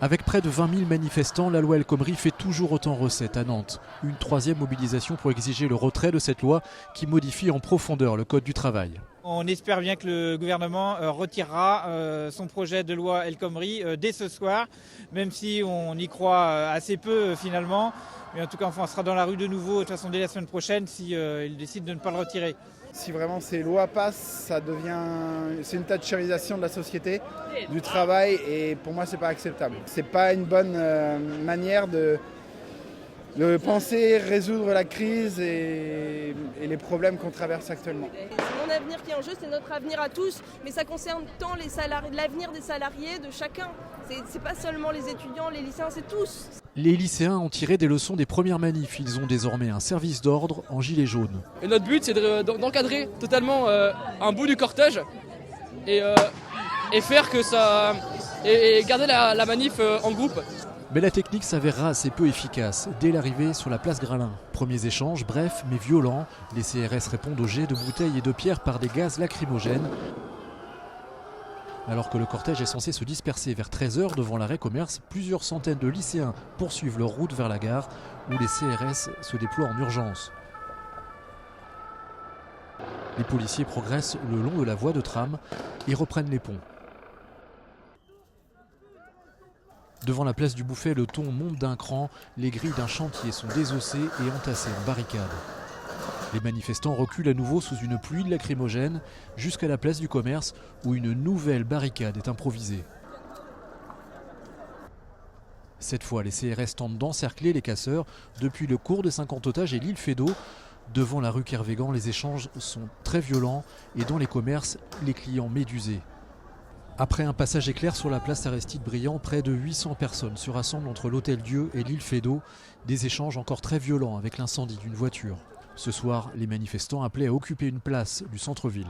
Avec près de 20 000 manifestants, la loi El Khomri fait toujours autant recette à Nantes. Une troisième mobilisation pour exiger le retrait de cette loi qui modifie en profondeur le code du travail. On espère bien que le gouvernement retirera son projet de loi El Khomri dès ce soir, même si on y croit assez peu finalement. Mais en tout cas, on sera dans la rue de nouveau de toute façon dès la semaine prochaine s'il décide de ne pas le retirer. Si vraiment ces lois passent, c'est une thatcherisation de la société, du travail, et pour moi c'est pas acceptable. C'est pas une bonne manière de penser résoudre la crise et les problèmes qu'on traverse actuellement. C'est mon avenir qui est en jeu, c'est notre avenir à tous, mais ça concerne tant l'avenir des salariés, de chacun. C'est pas seulement les étudiants, les lycéens, c'est tous. Les lycéens ont tiré des leçons des premières manifs. Ils ont désormais un service d'ordre en gilet jaune. Et notre but, c'est d'encadrer totalement un bout du cortège et faire que ça et garder la manif en groupe. Mais la technique s'avérera assez peu efficace dès l'arrivée sur la place Gralin. Premiers échanges brefs mais violents. Les CRS répondent aux jets de bouteilles et de pierres par des gaz lacrymogènes. Alors que le cortège est censé se disperser vers 13 h devant l'arrêt commerce, plusieurs centaines de lycéens poursuivent leur route vers la gare où les CRS se déploient en urgence. Les policiers progressent le long de la voie de tram et reprennent les ponts. Devant la place du Bouffay, le ton monte d'un cran, les grilles d'un chantier sont désossées et entassées en barricade. Les manifestants reculent à nouveau sous une pluie de lacrymogènes jusqu'à la place du commerce où une nouvelle barricade est improvisée. Cette fois, les CRS tentent d'encercler les casseurs depuis le cours des 50 otages et l'île Feydeau. Devant la rue Kervégan, les échanges sont très violents et dans les commerces, les clients médusés. Après un passage éclair sur la place Aristide-Briand, près de 800 personnes se rassemblent entre l'Hôtel-Dieu et l'île Feydeau. Des échanges encore très violents avec l'incendie d'une voiture. Ce soir, les manifestants appelaient à occuper une place du centre-ville.